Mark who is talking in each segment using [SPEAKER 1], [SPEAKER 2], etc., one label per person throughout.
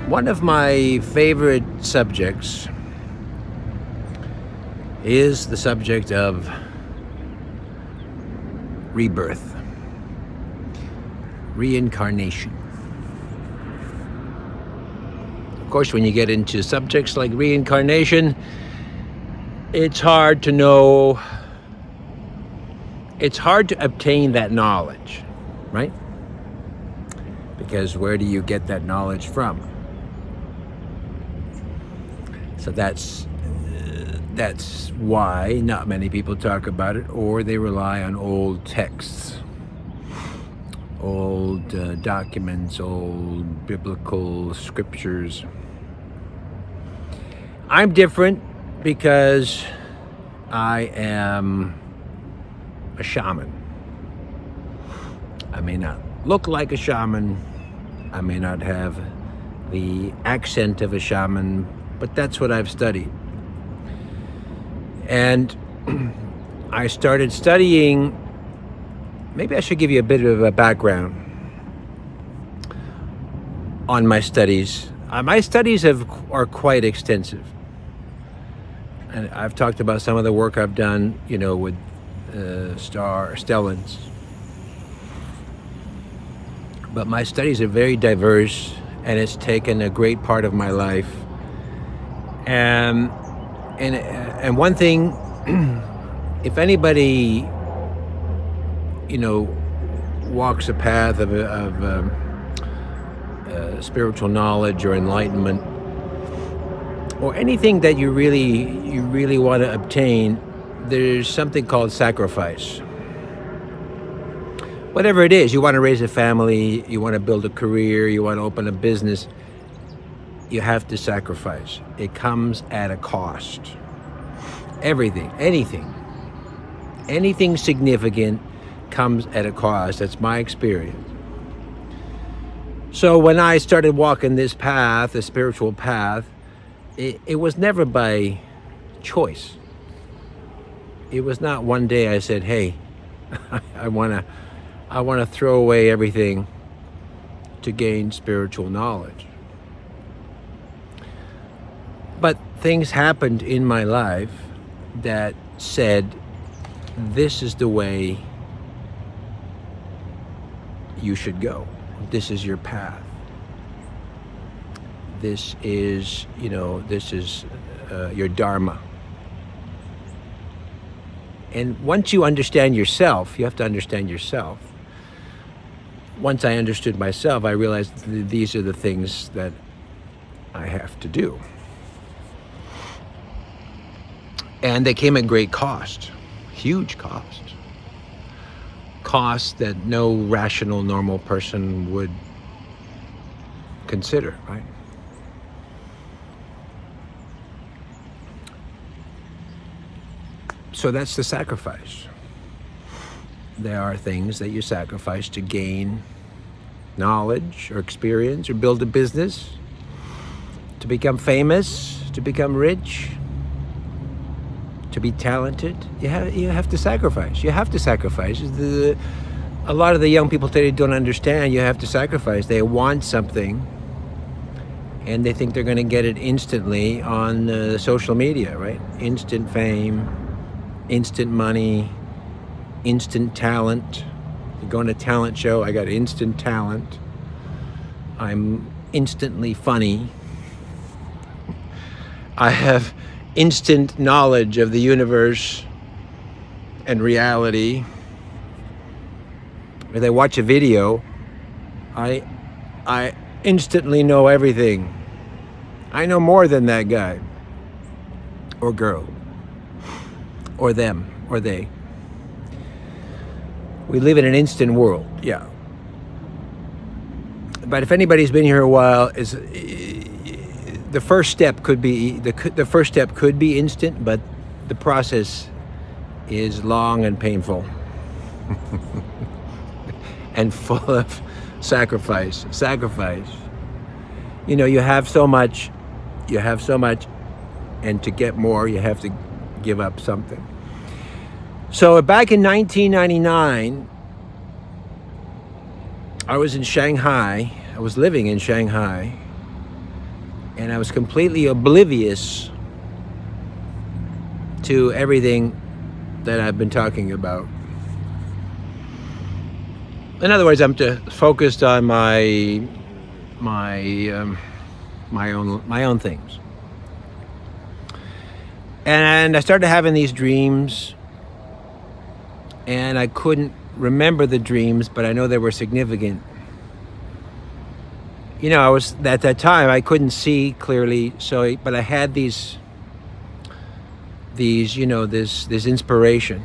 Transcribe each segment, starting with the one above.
[SPEAKER 1] One of my favorite subjects is the subject of rebirth, reincarnation. Of course, when you get into subjects like reincarnation, it's hard to know, it's hard to obtain that knowledge, right? Because where do you get that knowledge from? So that's why not many people talk about it, or they rely on old texts, old documents, old biblical scriptures. I'm different because I am a shaman. I may not look like a shaman, I may not have the accent of a shaman, but that's what I've studied. And I started studying, maybe I should give you a bit of a background on my studies. My studies are quite extensive. And I've talked about some of the work I've done, with Stellans. But my studies are very diverse, and it's taken a great part of my life. And one thing, if anybody, walks a path of spiritual knowledge or enlightenment, or anything that you really want to obtain, there's something called sacrifice. Whatever it is, you want to raise a family, you want to build a career, you want to open a business, you have to sacrifice. It comes at a cost. Everything, anything significant comes at a cost. That's my experience. So when I started walking this path, the spiritual path, it was never by choice. It was not one day I said, hey, I want to throw away everything to gain spiritual knowledge. But things happened in my life that said, this is the way you should go. This is your path. This is your dharma. And once you understand yourself, you have to understand yourself. Once I understood myself, I realized these are the things that I have to do. And they came at great cost, huge cost. Cost that no rational, normal person would consider, right? So that's the sacrifice. There are things that you sacrifice to gain knowledge or experience or build a business, to become famous, to become rich, to be talented. You have to sacrifice. You have to sacrifice. A lot of the young people today don't understand you have to sacrifice. They want something, and they think they're going to get it instantly on social media, right? Instant fame, instant money, instant talent. You go on a talent show, I got instant talent. I'm instantly funny. I have instant knowledge of the universe and reality. If I watch a video, I instantly know everything. I know more than that guy or girl or them or they. We live in an instant world, yeah. But if anybody's been here a while, the first step could be instant, but the process is long and painful and full of sacrifice. You have so much, and to get more, you have to give up something. So back in 1999, I was in Shanghai. I was living in Shanghai, and I was completely oblivious to everything that I've been talking about. In other words, I'm focused on my own things. And I started having these dreams, and I couldn't remember the dreams, but I know they were significant. I was at that time I couldn't see clearly, but I had these this inspiration.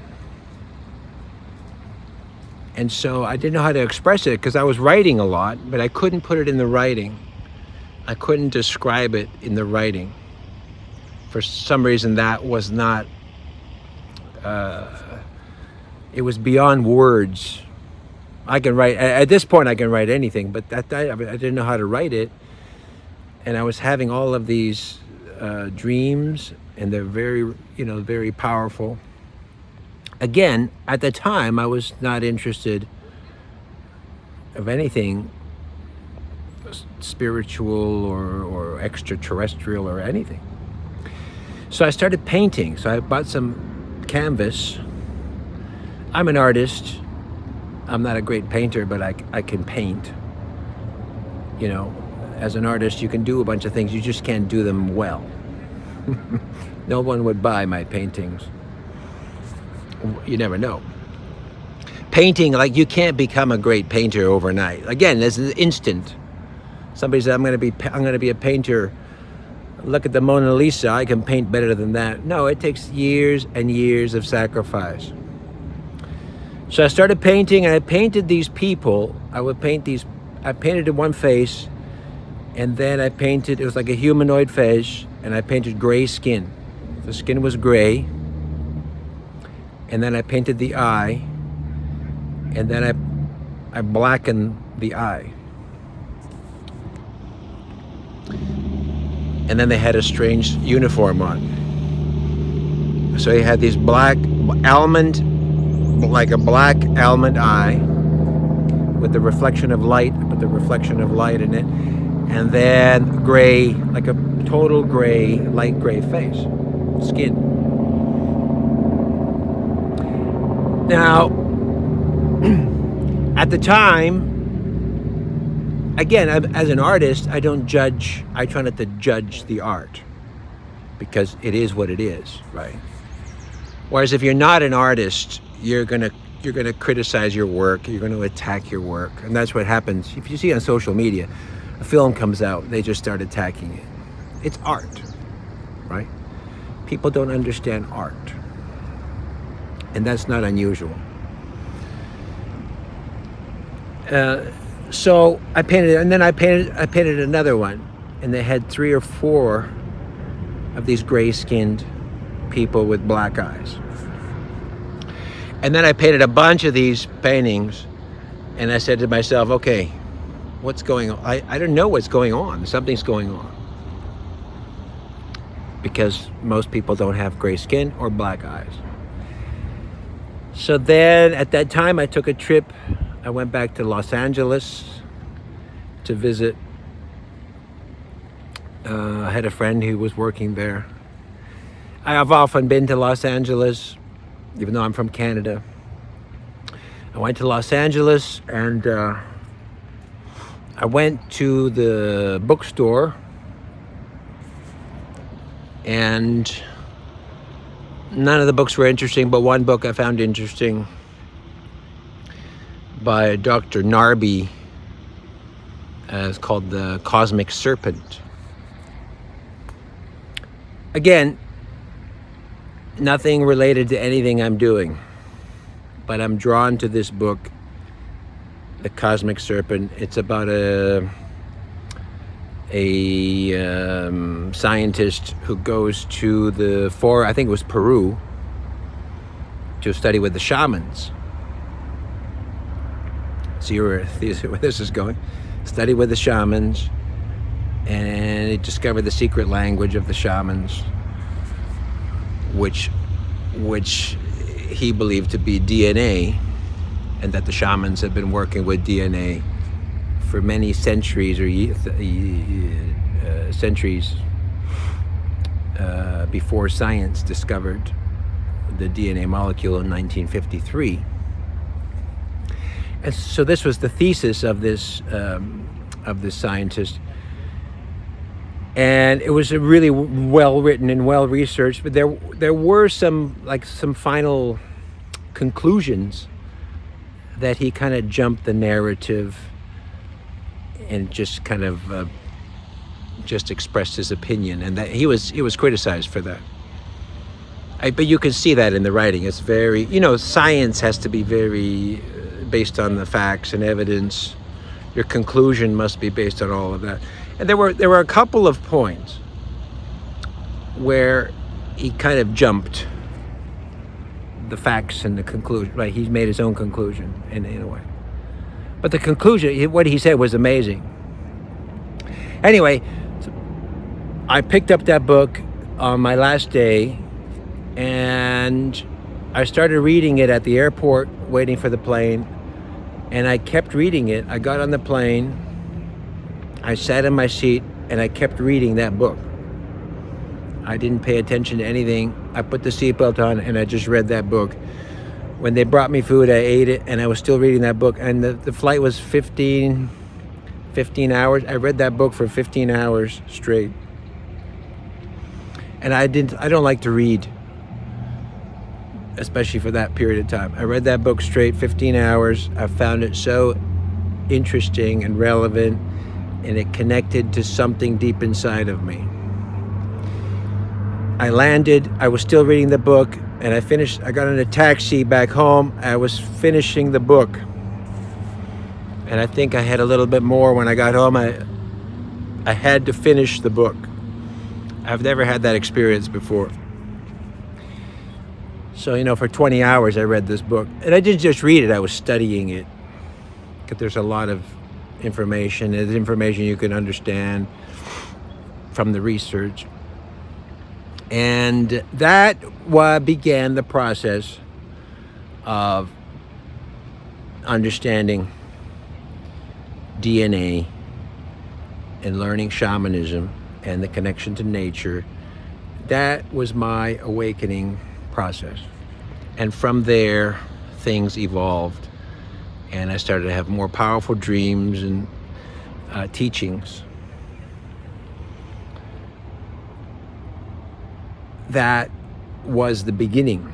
[SPEAKER 1] And so I didn't know how to express it because I was writing a lot, but I couldn't put it in the writing. I couldn't describe it in the writing. For some reason, that was not, it was beyond words. I can write, at this point I can write anything, but I didn't know how to write it. And I was having all of these dreams, and they're very, very powerful. Again, at the time, I was not interested of anything spiritual or extraterrestrial or anything. So I started painting. So I bought some canvas. I'm an artist. I'm not a great painter, but I can paint. As an artist, you can do a bunch of things. You just can't do them well. No one would buy my paintings. You never know. Painting, like, you can't become a great painter overnight. Again, this is instant. Somebody said, I'm going to be a painter. Look at the Mona Lisa. I can paint better than that. No, it takes years and years of sacrifice. So I started painting, and I painted these people. I painted one face, and then it was like a humanoid face, and I painted gray skin. The skin was gray. And then I painted the eye, and then I blackened the eye. And then they had a strange uniform on. So he had these black almond eye with the reflection of light, in it, and then gray, like a total gray, light gray face, skin. Now, at the time, again, as an artist, I don't judge. I try not to judge the art because it is what it is, right? Whereas if you're not an artist, you're gonna criticize your work. You're gonna attack your work, and that's what happens. If you see on social media, a film comes out, they just start attacking it. It's art, right? People don't understand art. And that's not unusual. So I painted it, and then I painted another one, and they had 3 or 4 of these gray-skinned people with black eyes. And then I painted a bunch of these paintings, and I said to myself, okay, what's going on? I don't know what's going on. Something's going on. Because most people don't have gray skin or black eyes. So then, at that time, I took a trip. I went back to Los Angeles to visit. I had a friend who was working there. I have often been to Los Angeles, even though I'm from Canada. I went to Los Angeles, and I went to the bookstore, and none of the books were interesting, but one book I found interesting by Dr. Narby. It's called The Cosmic Serpent. Again, nothing related to anything I'm doing, but I'm drawn to this book, The Cosmic Serpent. It's about a scientist who goes to I think it was Peru, to study with the shamans. See where this is going. Study with the shamans, and he discovered the secret language of the shamans, which he believed to be DNA, and that the shamans had been working with DNA for many centuries or centuries before science discovered the DNA molecule in 1953. And so this was the thesis of this scientist. And it was a really well written and well researched, but there were some final conclusions that he kind of jumped the narrative and just kind of just expressed his opinion, and that he was criticized for that. But you can see that in the writing. It's very, science has to be very based on the facts and evidence. Your conclusion must be based on all of that. And there were a couple of points where he kind of jumped the facts and the conclusion. Right, he made his own conclusion in a way. But the conclusion, what he said, was amazing. Anyway, I picked up that book on my last day, and I started reading it at the airport, waiting for the plane. And I kept reading it. I got on the plane, I sat in my seat, and I kept reading that book. I didn't pay attention to anything. I put the seatbelt on and I just read that book. When they brought me food, I ate it, and I was still reading that book. And the flight was 15 hours. I read that book for 15 hours straight. And I don't like to read, especially for that period of time. I read that book straight, 15 hours. I found it so interesting and relevant, and it connected to something deep inside of me. I landed, I was still reading the book, and I got in a taxi back home. I was finishing the book. And I think I had a little bit more when I got home. I had to finish the book. I've never had that experience before. So, for 20 hours I read this book. And I didn't just read it, I was studying it. Because there's a lot of information. There's information you can understand from the research. And that began the process of understanding DNA and learning shamanism and the connection to nature. That was my awakening process. And from there, things evolved. And I started to have more powerful dreams and teachings. That was the beginning.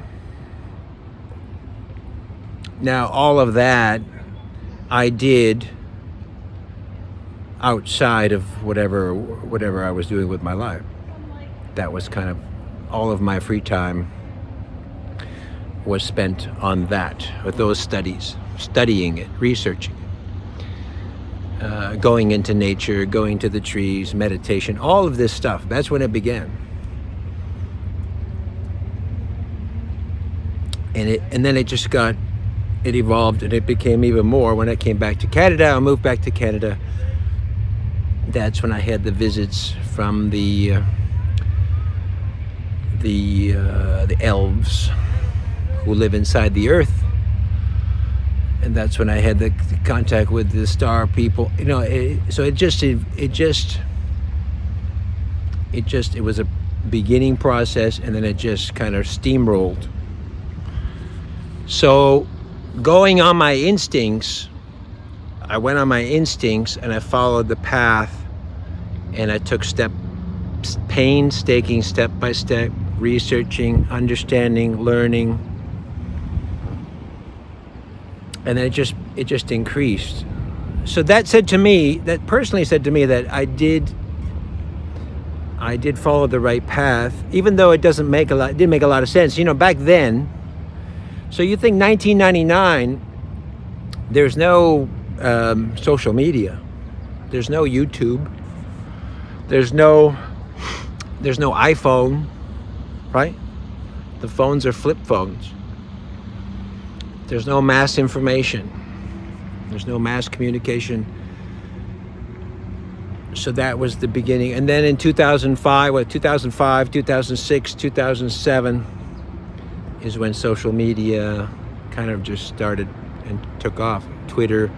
[SPEAKER 1] Now, all of that I did outside of whatever I was doing with my life. That was kind of all of my free time was spent on that, with those studies, studying it, researching it, going into nature, going to the trees, meditation, all of this stuff. That's when it began. And then it evolved, and it became even more when I came back to Canada. I moved back to Canada. That's when I had the visits from the elves who live inside the earth, and that's when I had the contact with the star people. It was a beginning process, and then it just kind of steamrolled. So, going on my instincts, I went on my instincts and I followed the path, and I took painstaking step by step, researching, understanding, learning, and then it just increased. So that personally said to me that I did follow the right path, even though it didn't make a lot of sense. Back then. So you think 1999, there's no social media, there's no YouTube, there's no iPhone, right? The phones are flip phones. There's no mass information. There's no mass communication. So that was the beginning. And then in 2005, 2006, 2007 is when social media kind of just started and took off. Twitter,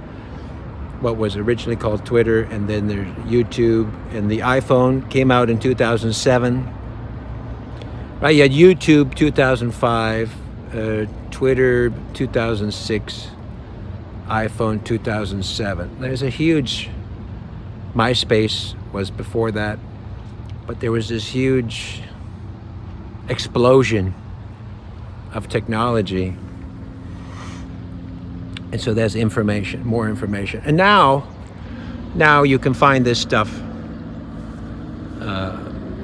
[SPEAKER 1] what was originally called Twitter, and then there's YouTube, and the iPhone came out in 2007. Right, you had YouTube 2005, Twitter 2006, iPhone 2007. There's a huge, MySpace was before that, but there was this huge explosion of technology. And so there's information, more information. And now you can find this stuff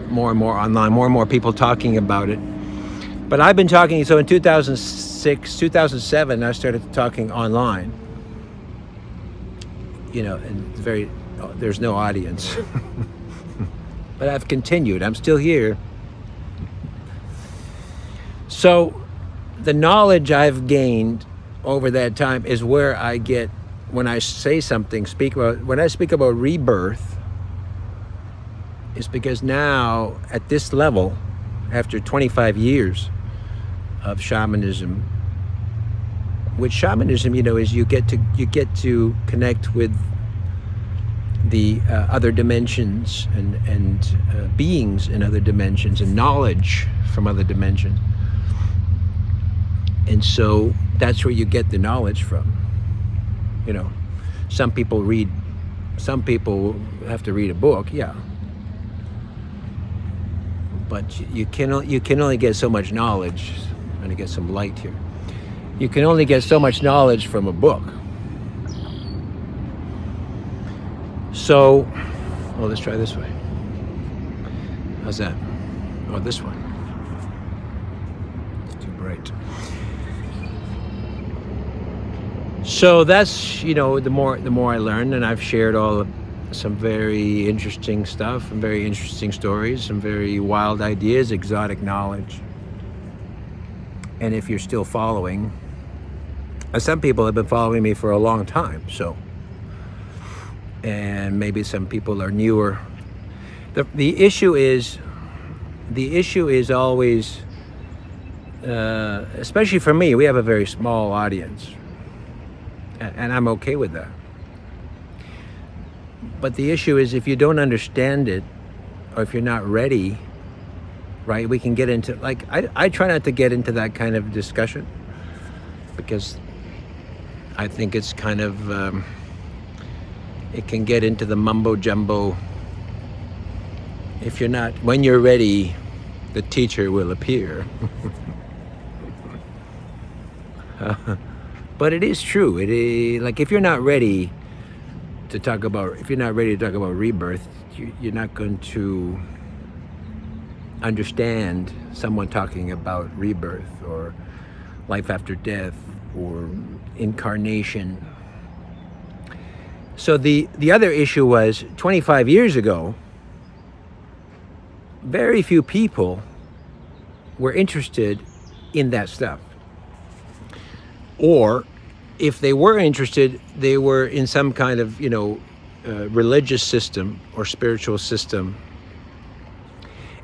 [SPEAKER 1] more and more online, more and more people talking about it. But I've been talking, so in 2006, 2007, I started talking online. And there's no audience. But I've continued, I'm still here. So the knowledge I've gained over that time is where I get, when I say something, when I speak about rebirth, it's because now at this level, after 25 years of shamanism, which shamanism, is you get to connect with the other dimensions and beings in other dimensions and knowledge from other dimensions. And so that's where you get the knowledge from. Some people have to read a book, yeah. But you can only get so much knowledge. I'm going to get some light here. You can only get so much knowledge from a book. So, let's try this way. How's that? Oh, this one. It's too bright. So that's, the more I learn, and I've shared some very interesting stuff, and very interesting stories, some very wild ideas, exotic knowledge. And if you're still following, some people have been following me for a long time, and maybe some people are newer. The issue is always, especially for me, we have a very small audience. And I'm okay with that. But the issue is, if you don't understand it, or if you're not ready, right, we can get into, I try not to get into that kind of discussion, because I think it's kind of, it can get into the mumbo jumbo. When you're ready, the teacher will appear. But it is true. If you're not ready to talk about rebirth, you're not going to understand someone talking about rebirth or life after death or incarnation. So the other issue was 25 years ago, very few people were interested in that stuff. Or if they were interested, they were in some kind of, religious system or spiritual system.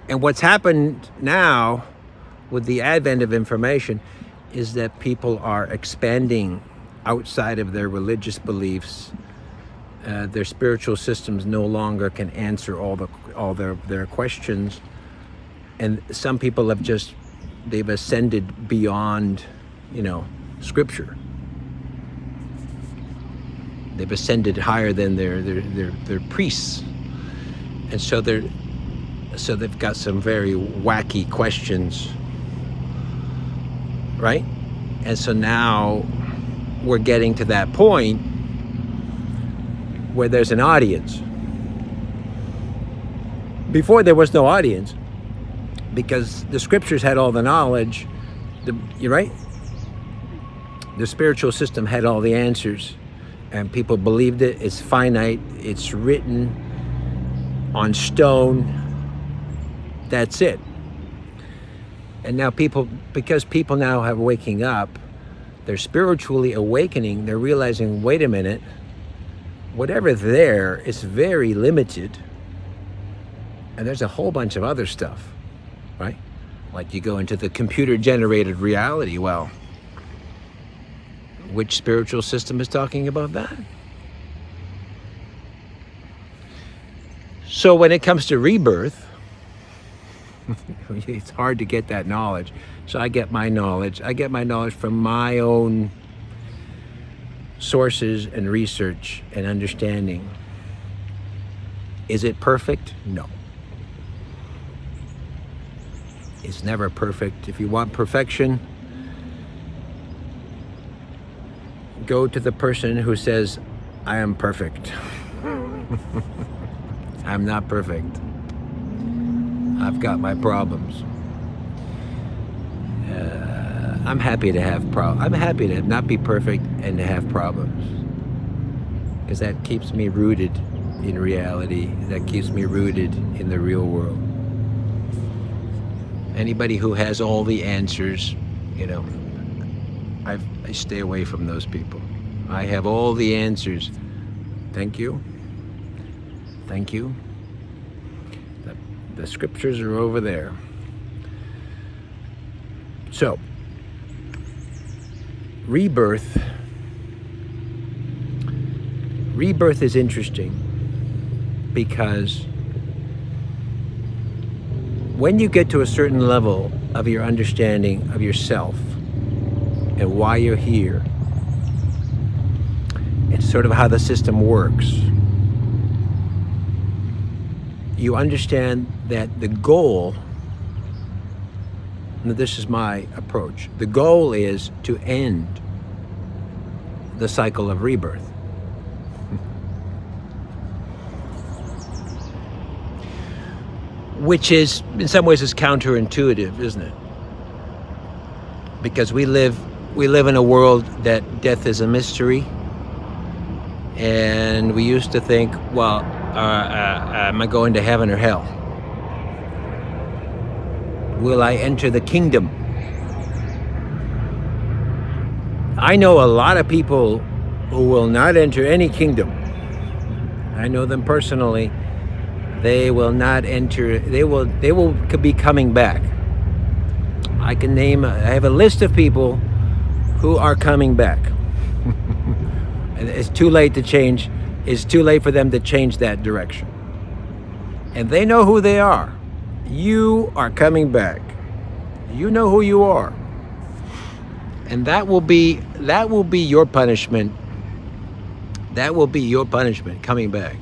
[SPEAKER 1] And what's happened now with the advent of information is that people are expanding outside of their religious beliefs. Their spiritual systems no longer can answer all their questions. And some people they've ascended beyond, Scripture. They've ascended higher than their priests, and so they've got some very wacky questions, right? And so now we're getting to that point where there's an audience. Before there was no audience, because the Scriptures had all the knowledge. You're right. The spiritual system had all the answers, and people believed it. It's finite. It's written on stone. That's it. And now because people now have waking up, they're spiritually awakening. They're realizing, wait a minute, whatever there is very limited, and there's a whole bunch of other stuff, right? Like you go into the computer-generated reality. Well, which spiritual system is talking about that? So when it comes to rebirth, it's hard to get that knowledge. So I get my knowledge from my own sources and research and understanding. Is it perfect? No. It's never perfect. If you want perfection, go to the person who says, I am perfect. I'm not perfect. I've got my problems. I'm happy to have problems. I'm happy to not be perfect and to have problems, because that keeps me rooted in reality. That keeps me rooted in the real world. Anybody who has all the answers, I stay away from those people. I have all the answers. Thank you. Thank you. The scriptures are over there. So, rebirth is interesting because when you get to a certain level of your understanding of yourself and why you're here, it's sort of how the system works. You understand that the goal, and this is my approach, the goal is to end the cycle of rebirth. Which is, in some ways, is counterintuitive, isn't it? Because we live in a world that death is a mystery, and we used to think, well, am I going to heaven or hell? Will I enter the kingdom? I know a lot of people who will not enter any kingdom. I know them personally. They will not enter. They will be coming back. I have a list of people who are coming back. And it's too late to change. It's too late for them to change that direction. And they know who they are. You are coming back. You know who you are. And that will be your punishment. That will be your punishment, coming back.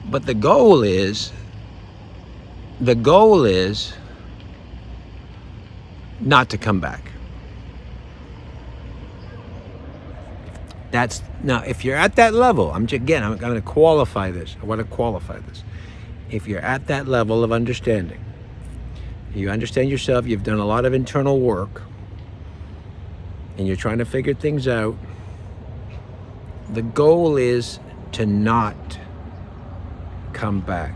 [SPEAKER 1] But the goal is not to come back. Now, if you're at that level, I'm going to qualify this. I want to qualify this. If you're at that level of understanding, you understand yourself, you've done a lot of internal work, and you're trying to figure things out, the goal is to not come back.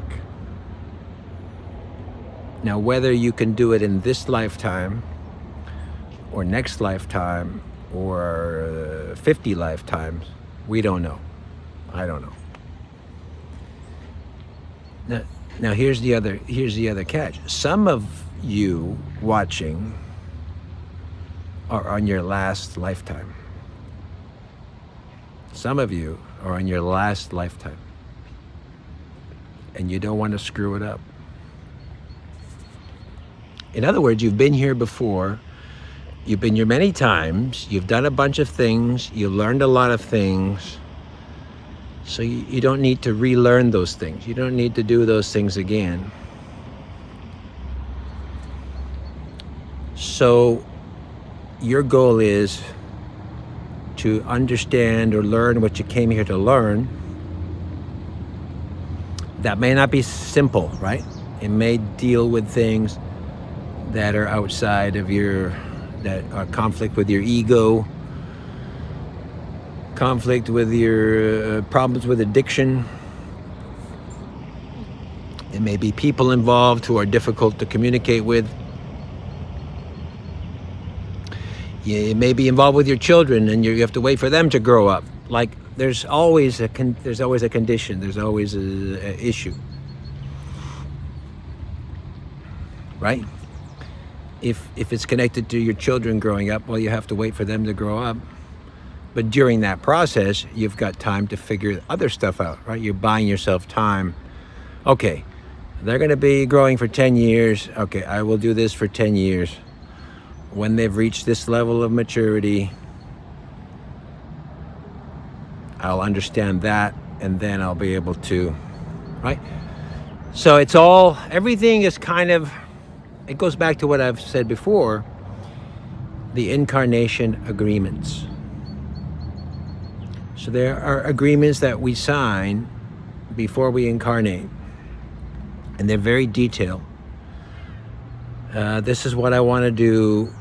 [SPEAKER 1] Now, whether you can do it in this lifetime or next lifetime or 50 lifetimes, we don't know. I don't know. Now here's the other catch. Some of you watching are on your last lifetime. Some of you are on your last lifetime, and you don't want to screw it up. In other words, you've been here before. You've been here many times. You've done a bunch of things. You've learned a lot of things. So you don't need to relearn those things. You don't need to do those things again. So your goal is to understand or learn what you came here to learn. That may not be simple, right? It may deal with things that are outside of that are conflict with your ego, conflict with your problems with addiction. There may be people involved who are difficult to communicate with. You may be involved with your children, and you have to wait for them to grow up. Like, there's always a condition. There's always an issue, right? If it's connected to your children growing up, well, you have to wait for them to grow up. But during that process, you've got time to figure other stuff out, right? You're buying yourself time. Okay, they're going to be growing for 10 years. Okay, I will do this for 10 years. When they've reached this level of maturity, I'll understand that, and then I'll be able to, right? So it's all, everything is kind of, it goes back to what I've said before, the incarnation agreements. So there are agreements that we sign before we incarnate, and they're very detailed. This is what I want to do.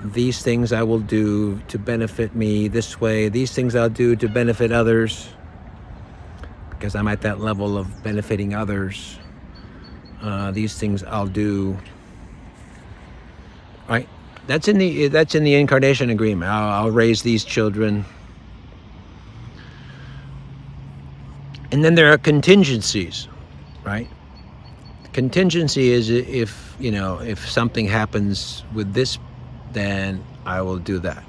[SPEAKER 1] These things I will do to benefit me this way. These things I'll do to benefit others, because I'm at that level of benefiting others. These things I'll do. Right? That's in the incarnation agreement. I'll raise these children. And then there are contingencies, right? Contingency is if something happens with this, then I will do that.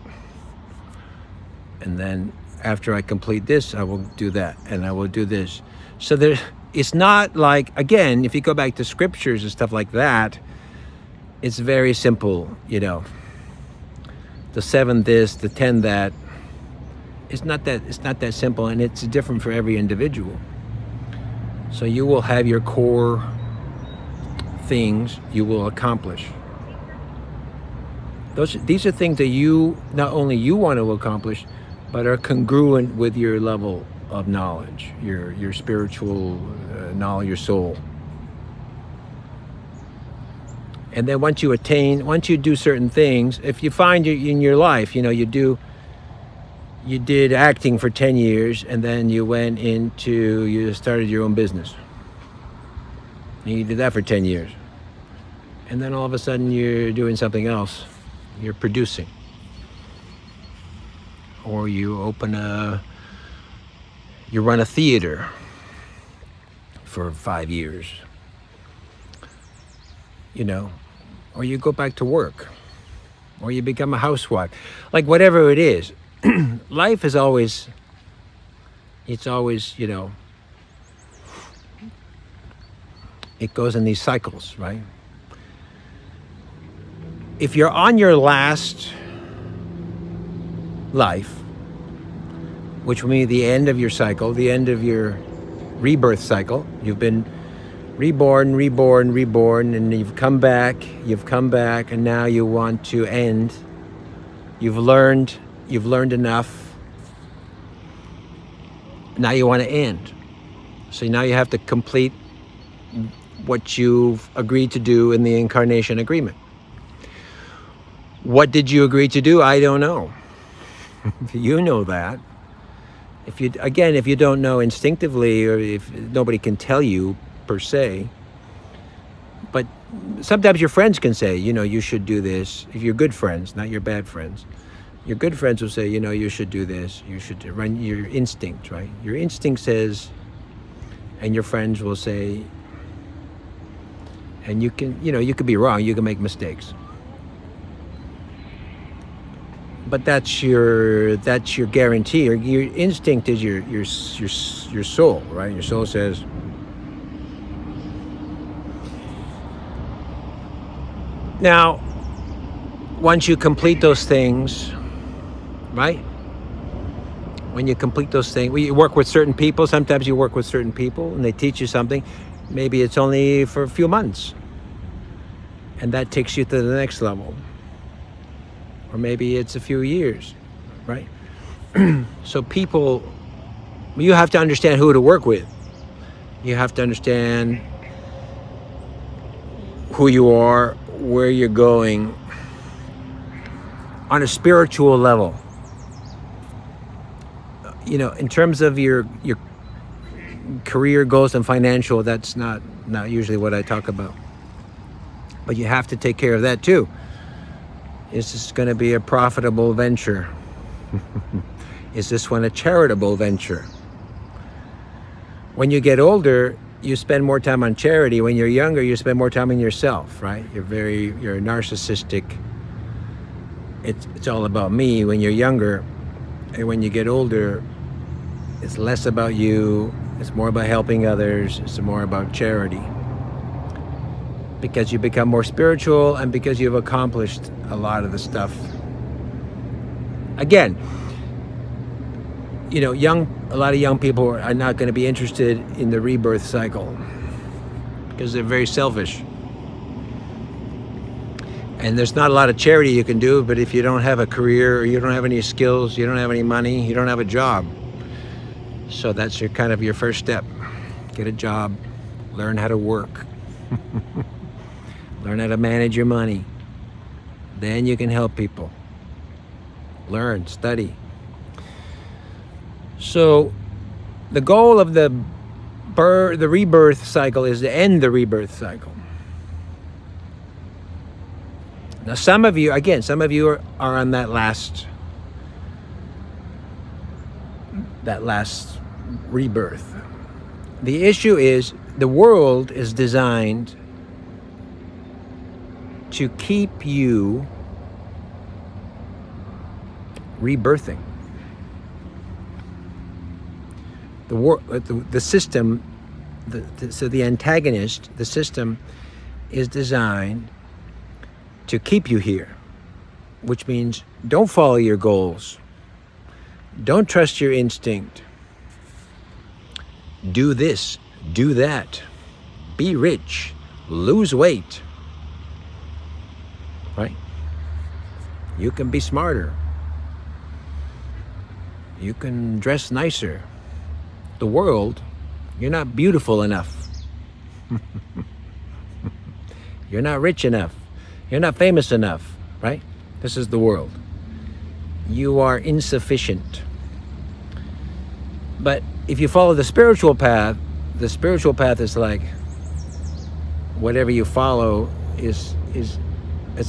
[SPEAKER 1] And then after I complete this, I will do that, and I will do this. So it's not like, again, if you go back to scriptures and stuff like that, it's very simple, the 7 this, the 10 that. It's not that simple, and it's different for every individual. So you will have your core things you will accomplish. These are things that not only you want to accomplish, but are congruent with your level of knowledge, your spiritual knowledge, your soul. And then once you do certain things, if you find in your life, you did acting for 10 years, and then you started your own business. And you did that for 10 years. And then all of a sudden you're doing something else. You're producing. Or you run a theater for 5 years. Or you go back to work. Or you become a housewife. Like whatever it is. Life is always, it goes in these cycles, right? If you're on your last life, which will mean the end of your cycle, the end of your rebirth cycle, you've been reborn, and you've come back, and now you want to end. You've learned enough. Now you want to end. So now you have to complete what you've agreed to do in the incarnation agreement. What did you agree to do? I don't know. You know that. If you don't know instinctively, or if nobody can tell you per se, but sometimes your friends can say, you should do this. If you're good friends, not your bad friends. Your good friends will say, you should do this. You should run your instinct, right? Your instinct says, and your friends will say, and you could be wrong. You can make mistakes. But that's your guarantee. Your instinct is your soul, right? Your soul says, now, once you complete those things, right? When you complete those things, you work with certain people. Sometimes you work with certain people and they teach you something. Maybe it's only for a few months. And that takes you to the next level. Or maybe it's a few years, right? So you have to understand who to work with. You have to understand who you are, where you're going, on a spiritual level. In terms of your career goals and financial, that's not usually what I talk about. But you have to take care of that too. Is this going to be a profitable venture? Is this one a charitable venture? When you get older, you spend more time on charity. When you're younger, you spend more time on yourself, right? You're narcissistic. It's all about me when you're younger. And when you get older, it's less about you, it's more about helping others, it's more about charity. Because you become more spiritual and because you've accomplished a lot of the stuff. Again, a lot of young people are not going to be interested in the rebirth cycle because they're very selfish. And there's not a lot of charity you can do, but if you don't have a career, or you don't have any skills, you don't have any money, you don't have a job. So that's your first step. Get a job, learn how to work, learn how to manage your money. Then you can help people. Learn, study. So the goal of the rebirth cycle is to end the rebirth cycle. Now some of you are on that last rebirth. The issue is the world is designed to keep you rebirthing. The system, so the antagonist, the system is designed to keep you here, which means don't follow your goals. Don't trust your instinct. Do this, do that. Be rich, lose weight. Right? You can be smarter. You can dress nicer. The world, you're not beautiful enough. You're not rich enough. You're not famous enough, right? This is the world. You are insufficient. But if you follow the spiritual path is like whatever you follow is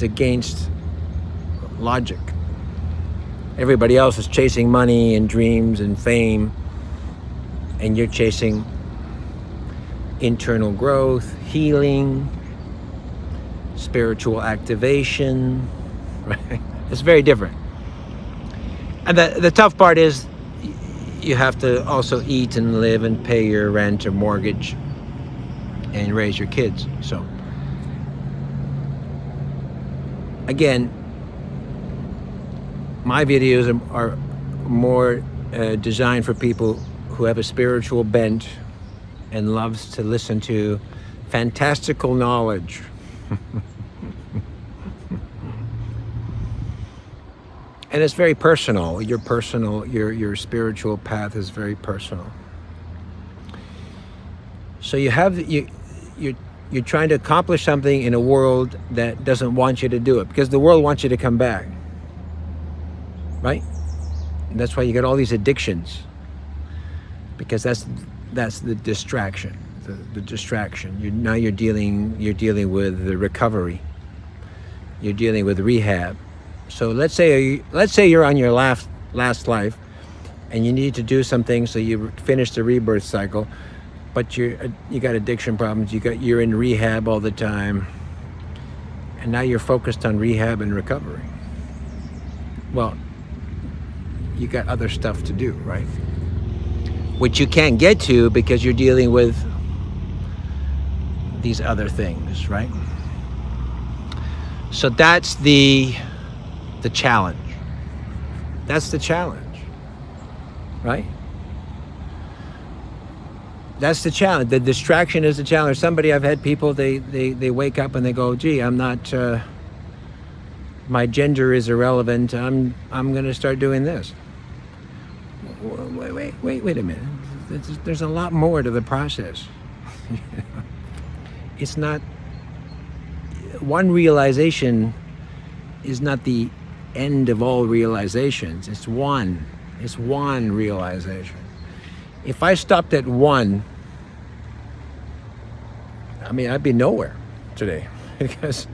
[SPEAKER 1] against logic. Everybody else is chasing money and dreams and fame, and you're chasing internal growth, healing, spiritual activation, right? It's very different. And the tough part is you have to also eat and live and pay your rent or mortgage and raise your kids. So again, my videos are more designed for people who have a spiritual bent and loves to listen to fantastical knowledge. And it's very personal. Your spiritual path is very personal. So you're trying to accomplish something in a world that doesn't want you to do it, because the world wants you to come back, right? And that's why you get all these addictions, because that's the distraction. The distraction. You're dealing with the recovery. You're dealing with rehab. So let's say you're on your last life, and you need to do some things, so you finish the rebirth cycle, but you got addiction problems. You're in rehab all the time, and now you're focused on rehab and recovery. Well, you got other stuff to do, right? Which you can't get to because you're dealing with these other things, right? So that's the challenge. That's the challenge, right? That's the challenge. The distraction is the challenge. I've had people, they wake up and they go, gee, I'm not, my gender is irrelevant. I'm going to start doing this. Wait a minute. There's a lot more to the process. It's not, one realization is not the end of all realizations. It's one realization. If I stopped at one, I'd be nowhere today, because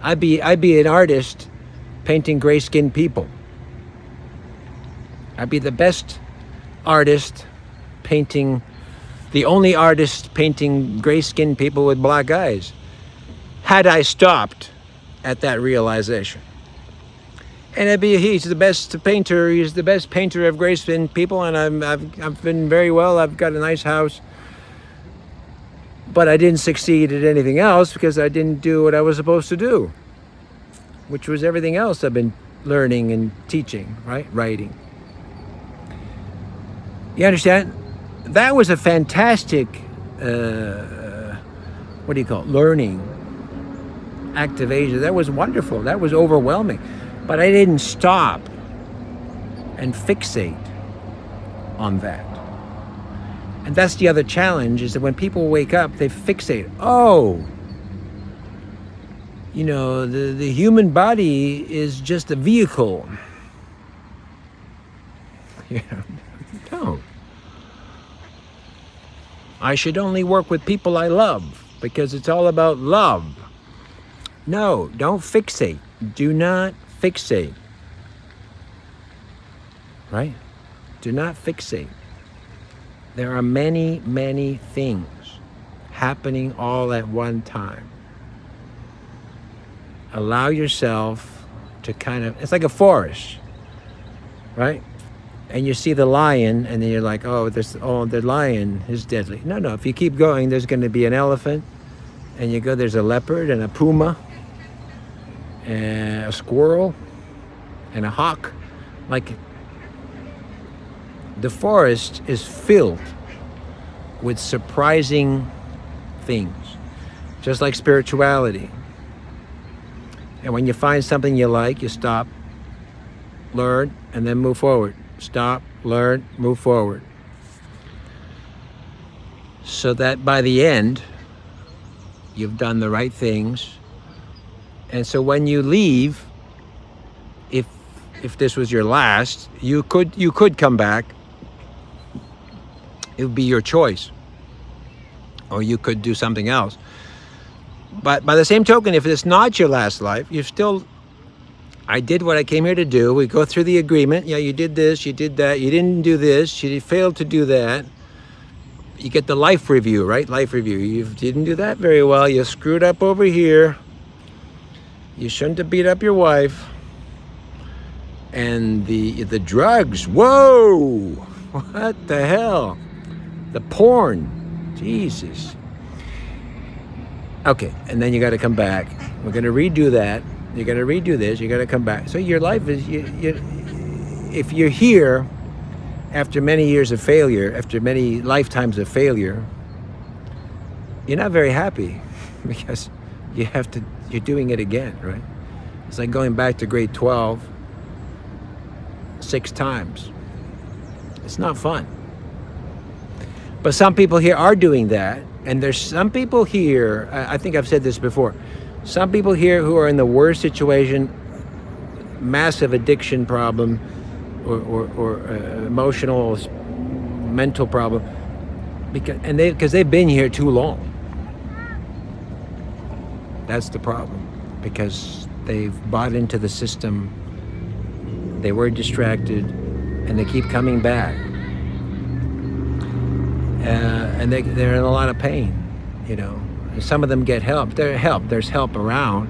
[SPEAKER 1] I'd be an artist painting gray-skinned people. I'd be the best artist the only artist painting gray-skinned people with black eyes, had I stopped at that realization. And he's the best painter. He's the best painter of grace-in people, and I've been very well. I've got a nice house, but I didn't succeed at anything else because I didn't do what I was supposed to do, which was everything else I've been learning and teaching, right? Writing. You understand? That was a fantastic, what do you call it? Learning activation. That was wonderful. That was overwhelming. But I didn't stop and fixate on that. And that's the other challenge, is that when people wake up, they fixate. Oh, you know, the human body is just a vehicle. Yeah, no. I should only work with people I love because it's all about love. No, don't fixate. Do not fixate. Right? Do not fixate. There are many, many things happening all at one time. Allow yourself to it's like a forest, right? And you see the lion, and then you're like, the lion is deadly. No, if you keep going, there's going to be an elephant, and you go, there's a leopard, and a puma, and a squirrel, and a hawk. Like, the forest is filled with surprising things, just like spirituality. And when you find something you like, you stop, learn, and then move forward. Stop, learn, move forward. So that by the end, you've done the right things. And so when you leave, if this was your last, you could come back. It would be your choice. Or you could do something else. But by the same token, if it's not your last life, I did what I came here to do. We go through the agreement. Yeah, you did this, you did that, you didn't do this, you failed to do that. You get the life review, right? Life review. You didn't do that very well. You screwed up over here. You shouldn't have beat up your wife. And the drugs. Whoa! What the hell? The porn. Jesus. Okay, and then you got to come back. We're going to redo that. You're going to redo this. You got to come back. So your life is, if you're here after many years of failure, after many lifetimes of failure, you're not very happy because you're doing it again, right? It's like going back to grade 12 6 times. It's not fun. But some people here are doing that. And there's some people here, I think I've said this before, some people here who are in the worst situation, massive addiction problem, or emotional, mental problem, because they've been here too long. That's the problem, because they've bought into the system, they were distracted, and they keep coming back. And they're in a lot of pain, you know. Some of them get help. There's help around,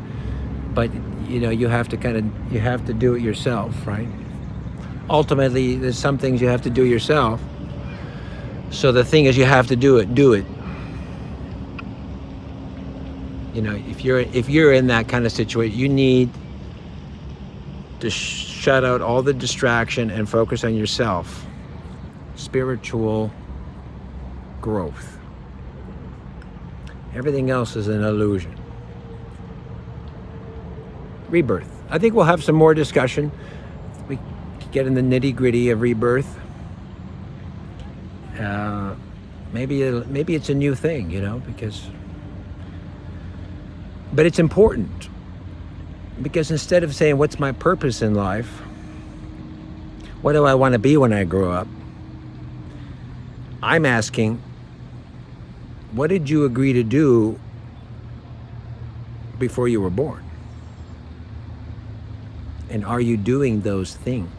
[SPEAKER 1] but you have to do it yourself, right? Ultimately, there's some things you have to do yourself. So the thing is, you have to do it. If you're in that kind of situation, you need to shut out all the distraction and focus on yourself. Spiritual growth. Everything else is an illusion. Rebirth. I think we'll have some more discussion. We get in the nitty-gritty of rebirth. Maybe it's a new thing, but it's important. Because instead of saying, what's my purpose in life? What do I want to be when I grow up? I'm asking, what did you agree to do before you were born? And are you doing those things?